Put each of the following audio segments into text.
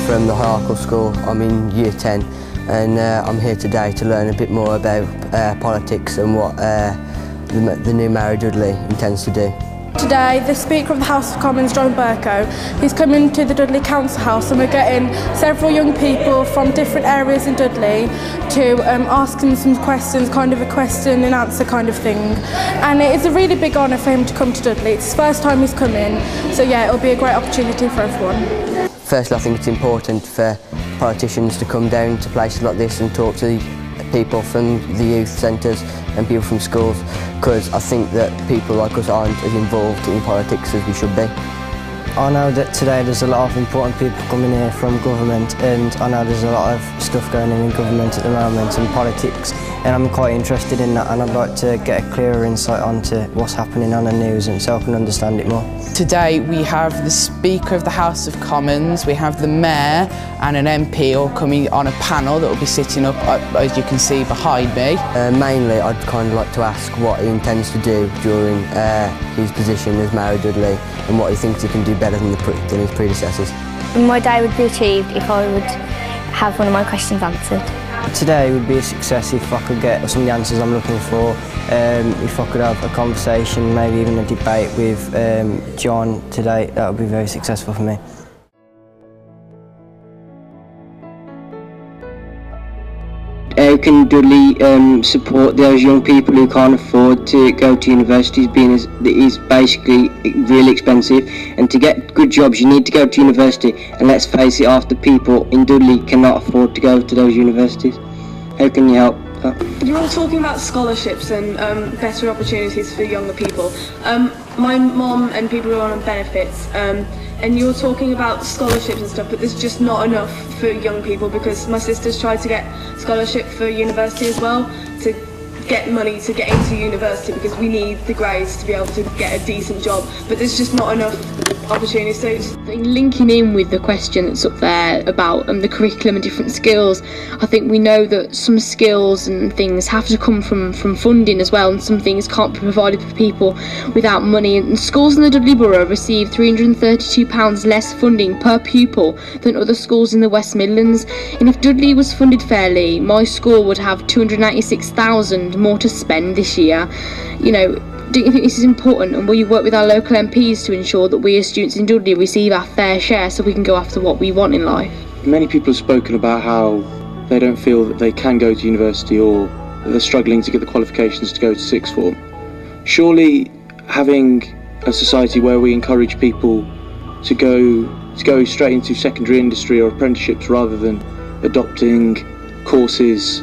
from the Harkle School. I'm in Year 10 and I'm here today to learn a bit more about politics and what the new Mayor Dudley intends to do. Today, the Speaker of the House of Commons, John Bercow, he's coming to the Dudley Council House, and we're getting several young people from different areas in Dudley to ask him some questions, kind of a question and answer kind of thing. And it is a really big honour for him to come to Dudley. It's his first time he's coming, so yeah, it'll be a great opportunity for everyone. Firstly, I think it's important for politicians to come down to places like this and talk to people from the youth centres and people from schools, because I think that people like us aren't as involved in politics as we should be. I know that today there's a lot of important people coming here from government, and I know there's a lot of stuff going on in government at the moment and politics, and I'm quite interested in that, and I'd like to get a clearer insight onto what's happening on the news and so I can understand it more. Today we have the Speaker of the House of Commons, we have the Mayor and an MP all coming on a panel that will be sitting up, as you can see behind me. Mainly I'd kind of like to ask what he intends to do during his position as Mayor Dudley and what he thinks he can do better than his predecessors. My day would be achieved if I would have one of my questions answered. Today would be a success if I could get some of the answers I'm looking for, if I could have a conversation, maybe even a debate with John today, that would be very successful for me. How can Dudley support those young people who can't afford to go to universities, being as it is basically really expensive, and to get good jobs you need to go to university, and let's face it, half the people in Dudley cannot afford to go to those universities. How can you help that? You're all talking about scholarships and better opportunities for younger people. My mum and people who are on benefits, and you're talking about scholarships and stuff, but there's just not enough for young people, because my sister's tried to get scholarship for university as well, to get money to get into university, because we need the grades to be able to get a decent job, but there's just not enough opportunities. So linking in with the question that's up there about the curriculum and different skills, I think we know that some skills and things have to come from funding as well, and some things can't be provided for people without money, and schools in the Dudley Borough receive £332 less funding per pupil than other schools in the West Midlands, and if Dudley was funded fairly, my school would have £296,000 more to spend this year. You know, do you think this is important, and will you work with our local MPs to ensure that we as students in Dudley receive our fair share so we can go after what we want in life? Many people have spoken about how they don't feel that they can go to university, or that they're struggling to get the qualifications to go to sixth form. Surely having a society where we encourage people to go straight into secondary industry or apprenticeships rather than adopting courses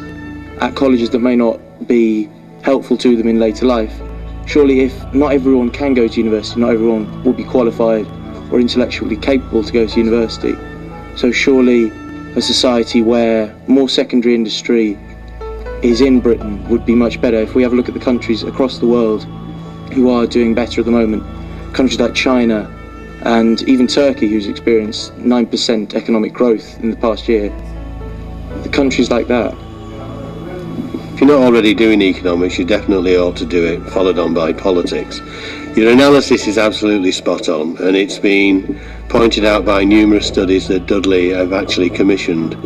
at colleges that may not be helpful to them in later life. Surely if not everyone can go to university, not everyone will be qualified or intellectually capable to go to university. So surely a society where more secondary industry is in Britain would be much better. If we have a look at the countries across the world who are doing better at the moment, countries like China and even Turkey, who's experienced 9% economic growth in the past year, the countries like that. If you're not already doing economics, you definitely ought to do it, followed on by politics. Your analysis is absolutely spot on, and it's been pointed out by numerous studies that Dudley have actually commissioned.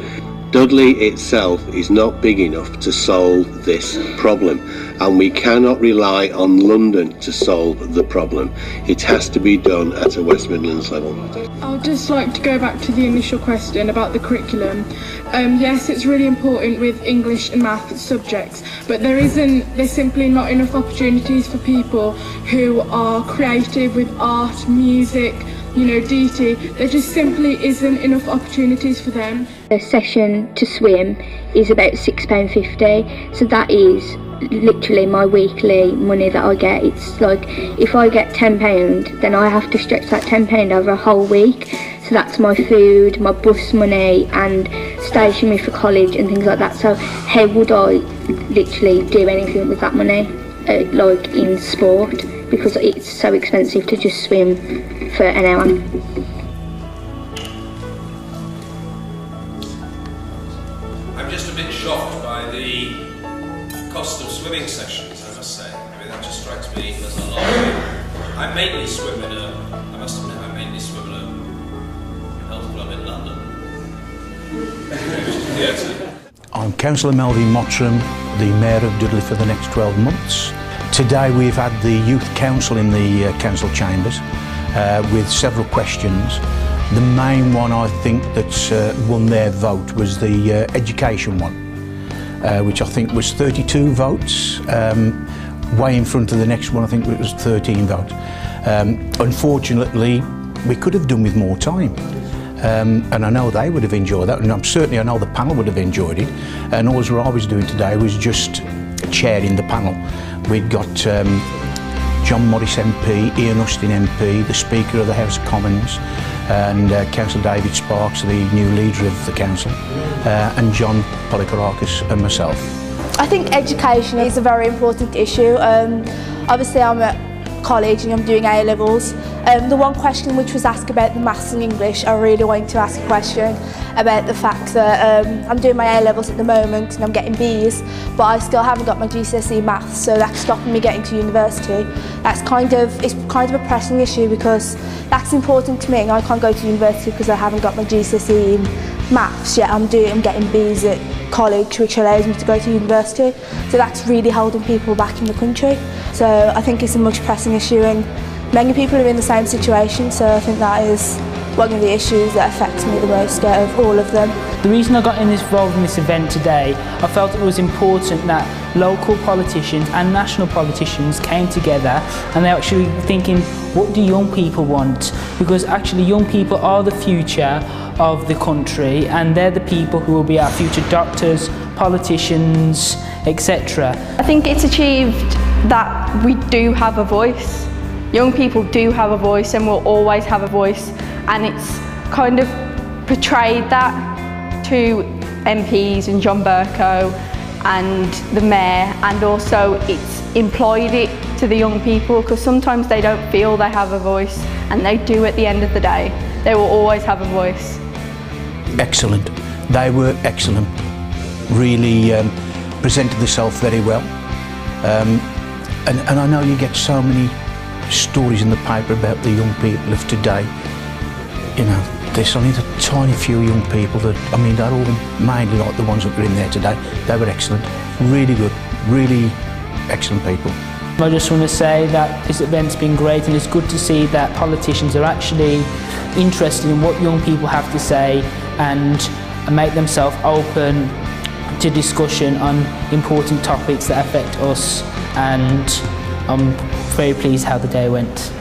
Dudley itself is not big enough to solve this problem, and we cannot rely on London to solve the problem. It has to be done at a West Midlands level. I'd just like to go back to the initial question about the curriculum. Yes, it's really important with English and math subjects, but there's simply not enough opportunities for people who are creative with art, music, you know, DT. There just simply isn't enough opportunities for them. The session to swim is about £6.50, so that is literally my weekly money that I get. It's like, if I get £10, then I have to stretch that £10 over a whole week. So that's my food, my bus money and stationery for college and things like that. So how would I literally do anything with that money, like in sport, because it's so expensive to just swim for an hour. I'm just a bit shocked by the cost of swimming sessions, I must say. I mean, that just strikes me as a lot. I mainly swim in a health club in London. I'm Councillor Melvin Mottram, the Mayor of Dudley for the next 12 months. Today we've had the Youth Council in the Council Chambers with several questions. The main one I think that's won their vote was the education one, which I think was 32 votes, way in front of the next one. I think it was 13 votes. Unfortunately, we could have done with more time. And I know they would have enjoyed that, and I know the panel would have enjoyed it. And all I was doing today was just chairing the panel. We'd got John Morris MP, Ian Austin MP, the Speaker of the House of Commons, and Councillor David Sparks, the new leader of the council, and John Polykarakis and myself. I think education is a very important issue. Obviously I'm at college and I'm doing A-levels. The one question which was asked about the maths and English, I really wanted to ask a question about the fact that I'm doing my A-levels at the moment and I'm getting B's, but I still haven't got my GCSE maths, so that's stopping me getting to university. It's kind of a pressing issue because that's important to me, and I can't go to university because I haven't got my GCSE in maths yet. I'm getting B's at college, which allows me to go to university, so that's really holding people back in the country. So I think it's a much pressing issue, and many people are in the same situation, so I think that is one of the issues that affects me the most out of all of them. The reason I got involved in this event today, I felt it was important that local politicians and national politicians came together and they're actually thinking, what do young people want? Because actually young people are the future of the country, and they're the people who will be our future doctors, politicians, etc. I think it's achieved that we do have a voice. Young people do have a voice and will always have a voice, and it's kind of portrayed that to MPs and John Bercow and the Mayor, and also it's employed it to the young people because sometimes they don't feel they have a voice, and they do at the end of the day. They will always have a voice. Excellent. They were excellent. Really presented themselves very well. And I know you get so many stories in the paper about the young people of today. You know, there's only a tiny few young people that, I mean, they're all mainly like the ones that were in there today. They were excellent, really good, really excellent people. I just want to say that this event's been great, and it's good to see that politicians are actually interested in what young people have to say and make themselves open to discussion on important topics that affect us, and I'm very pleased how the day went.